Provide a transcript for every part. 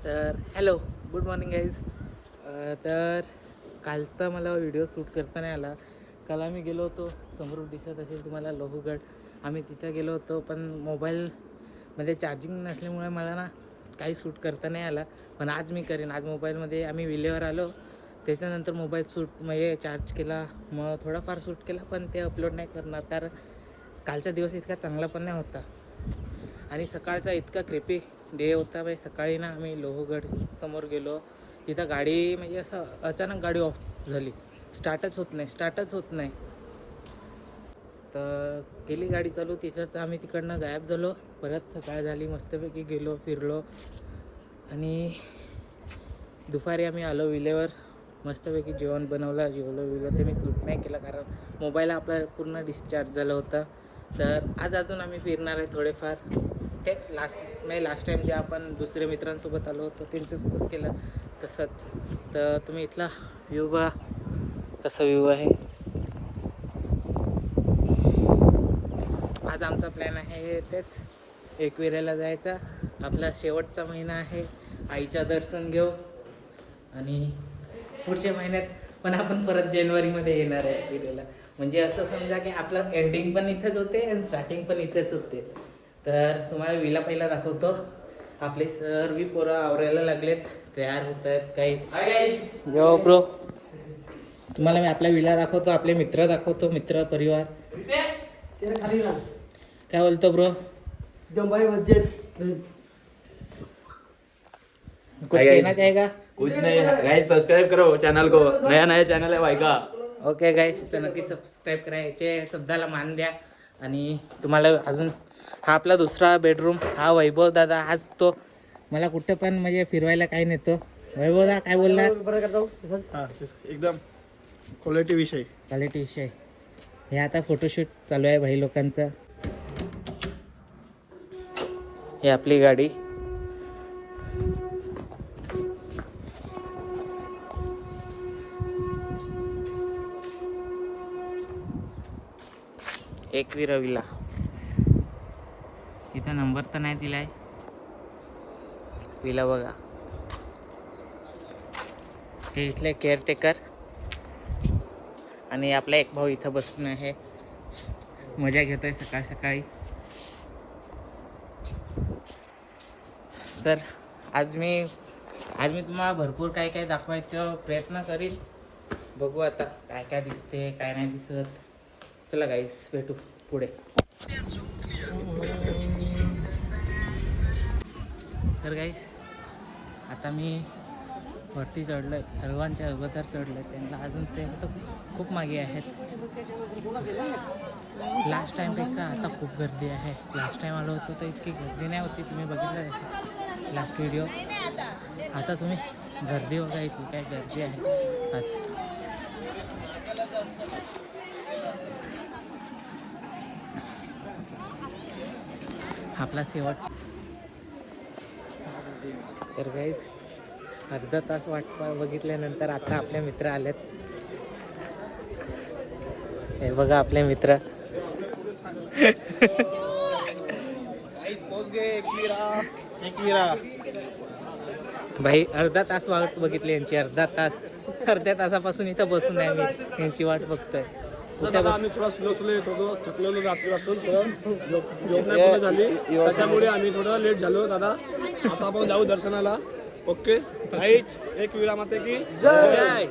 तर hello good morning guys. तर कालचा मला व्हिडिओ शूट करता नाही आला. काल आम्ही गेलो होतो, समोर दिसत असेल तुम्हाला लोहगड. आम्ही तिथं गेलो होतो, पण मोबाईलमध्ये चार्जिंग नसल्यामुळे मला ना काही शूट करता नाही आला. पण आज मी करेन. आज मोबाईलमध्ये आम्ही विलेवर आलो, त्याच्यानंतर मोबाईल शूट म्हणजे चार्ज केला, मग थोडाफार शूट केला, पण ते अपलोड नाही करणार कारण कालचा दिवस इतका चांगला पण नाही होता आणि सकाळचा इतका क्रेपी डे होता. बाई सकाळी ना आम्ही लोहगड समोर गेलो, तिथं गाडी म्हणजे असं अचानक गाडी ऑफ झाली, स्टार्टच होत नाही. तर केली गाडी चालू, तिथं तर आम्ही तिकडनं गायब झालो. परत सकाळ झाली, मस्तपैकी गेलो, फिरलो आणि दुपारी आम्ही आलो विलेवर. मस्तपैकी जेवण बनवलं, जेवलो ते मी शूट नाही केलं कारण मोबाईल आपला पूर्ण डिस्चार्ज झाला होता. तर आज अजून आम्ही फिरणार आहे थोडेफार. तेच लास्ट टाईम जे आपण दुसऱ्या मित्रांसोबत आलो होतो त्यांच्यासोबत केलं तसंच. तर तुम्ही इथला व्ह्यू बघा, कसा व्ह्यू आहे. आज आमचा प्लॅन आहे तेच एकविरेला जायचा. आपला शेवटचा महिना आहे, आईचं दर्शन घेऊ आणि पुढच्या महिन्यात पण आपण परत जानेवारीमध्ये येणार आहे एकविरेला. म्हणजे असं समजा की आपलं एंडिंग पण इथेच होते आणि स्टार्टिंग पण इथेच होते. तर तुम्हाला विला पहिला दाखवतो. आपले सर्व पोरं आवरायला लागलेत, तयार होत आहेत काही. यो ब्रो, तुम्हाला मी आपला विला दाखवतो, आपले मित्र दाखवतो, मित्र परिवार. काय बोलतो ब्रो? कुछ कहना चाहेगा? कुछ नहीं गाइस, सब्सक्राइब करो चैनल को, नया चैनल है भाई का. ओके गाईस, तर नक्की सबस्क्राईब करायचे, शब्दाला मान द्या. आणि तुम्हाला अजून हा आपला दुसरा बेडरूम, हा वैभव दादा. आज तो मला कुठं पण म्हणजे फिरवायला काही नेतो. वैभव दादा काय बोलणार? एकदम क्वालिटी विषय. हे आता फोटोशूट चालू आहे भाई लोकांचं. हे आपली गाडी. एकवीर विला. तिथं नंबर तर नाही दिलाय. विला बघा. हे इथले केअरटेकर आणि आपला एक भाऊ इथं बसून आहे, मजा घेतोय सकाळ सकाळी. तर आज मी तुम्हाला भरपूर काय काय दाखवायचा प्रयत्न करीन. बघू आता काय काय दिसते काय नाही दिसत. चला गाईस, भेटू पुढे. तर गाईस, आता मी वरती चढलोय, सर्वांच्या अगोदर चढलोय. त्यांना अजून ते आता खूप मागे आहेत. लास्ट टाईमपेक्षा आता खूप गर्दी आहे. लास्ट टाईम आलो होतो तर इतकी गर्दी नाही होती, तुम्ही बघितलं असेल लास्ट व्हिडिओ. आता तुम्ही गर्दी बघा, इथली काय गर्दी आहे आज. आपला शेवट. तर गाईस, अर्धा तास वाट बघितल्यानंतर आता आपले मित्र आलेत. हे बघा आपले मित्र. एकविरा भाई अर्धा तास वाट बघितली यांची. अर्ध्या तासापासून इथं बसून आहे मी, यांची वाट बघतोय. आम्ही थोडा स्लो येत होतो, थकलेलो रात्रीपासून झोप झाली, त्याच्यामुळे आम्ही थोडं लेट झालो दादा. आता आपण जाऊ दर्शनाला. Okay right. एकविरा माते की जय.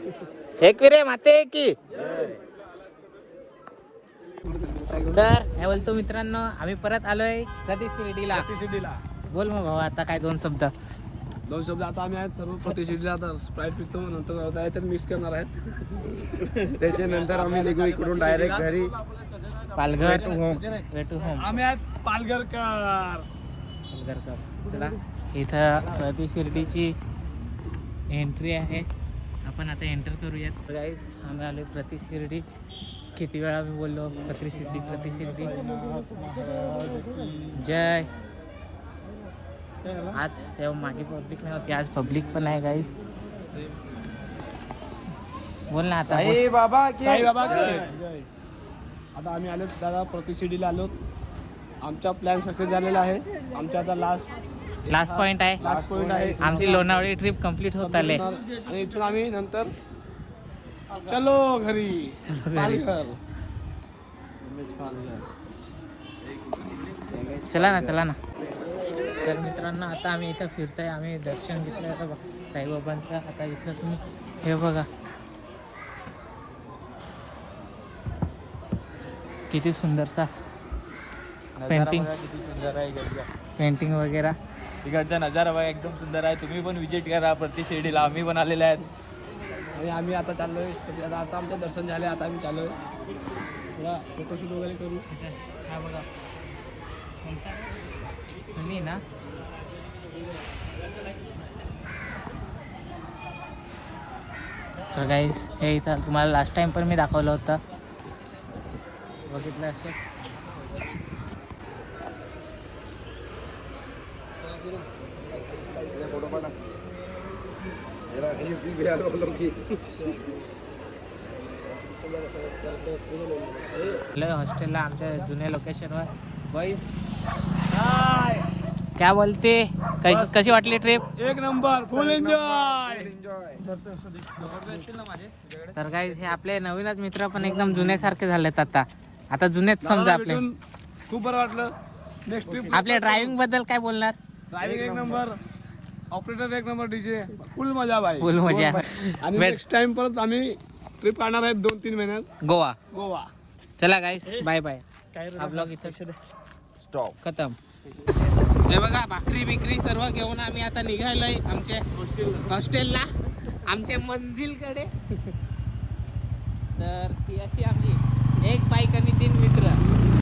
एकविरे माते की. तर काय बोलतो मित्रांनो, आम्ही परत आलोय सतीश शिर्डीला. बोल मग भाऊ, आता काय दोन शब्द. आता आम्ही आहेत सर्व प्रतिष्ठितला. आता स्प्राईट पितो, नंतर याच्यात मिक्स करणार आहेत. त्याच्यानंतर आम्ही निघू इकडून डायरेक्ट घरी, पालघर टू होम. आम्ही आहेत पालघरकर. चला, इथं प्रति शिर्डीची एंट्री आहे. आपण आता एंटर करूयात. गाईस, आम्ही आलो प्रति शिर्डी. किती वेळा मी बोललो प्रति शिर्डी. जय. आज तेव्हा मागे पब्लिक नाही होती, आज पब्लिक पण आहे गाईस. बोल ना आता. साई बाबा आता आम्ही आलो दादा, प्रतिशिडीला आलो. आमचा प्लॅन सक्सेस झालेला आहे. आमच्या आता लास्ट लास्ट पॉइंट आहे. लास्ट पॉइंट आहे. आमची लोणावळी ट्रिप कम्प्लीट होत आले. आणि इथून आम्ही नंतर चलो घरी. पालघर. चला ना. तर मित्रांनो आता आम्ही इथं फिरतोय. आम्ही दर्शन घेतलं आता साईबाबांचं. आता इथलं तुम्ही हे बघा किती सुंदरसा पेंटिंग वगैरे. तिकडचा नजारा बघा एकदम सुंदर आहे. तुम्ही पण विजिट करा प्रति शिर्डीला. आम्ही पण आलेले आहेत. आणि आम्ही आता चाललोय. आता आमचं दर्शन झाले. आता आम्ही चाललोय थोडा फोटोशूट वगैरे करू. हा बघा तुम्ही ना तर गाईस हे इथं तुम्हाला लास्ट टाइम पण मी दाखवलं होतं. बघितलं असेल. हॉस्टेलला आमच्या जुन्या लोकेशनवर बॉईज क्या बोलते. कशी वाटली ट्रिप. एक नंबर फुल एन्जॉय. तर गाईज हे आपले नवीनच मित्र पण एकदम जुन्यासारखे झालेत. आता जुनेच समजा आपले. खूप बरं वाटलं. नेक्स्ट ट्रिप आपल्या ड्रायव्हिंग बद्दल काय बोलणार. ड्रायव्हिंग एक नंबर. ऑपरेटर एक नंबर. डीजे फुल मजा बाई. फुल मजा. आणि नेक्स्ट टाइम परत आम्ही ट्रिप काढणार आहेत 2-3 महिन्यात गोवा. चला गाईस बाय बाय. हा ब्लॉग इथं स्टॉप. खतम. हे बघा भाकरी बिकरी सर्व घेऊन आम्ही आता निघालोय आमच्या हॉस्टेलला, आमच्या मंजिलकडे. तर ती अशी आमची एक बाईक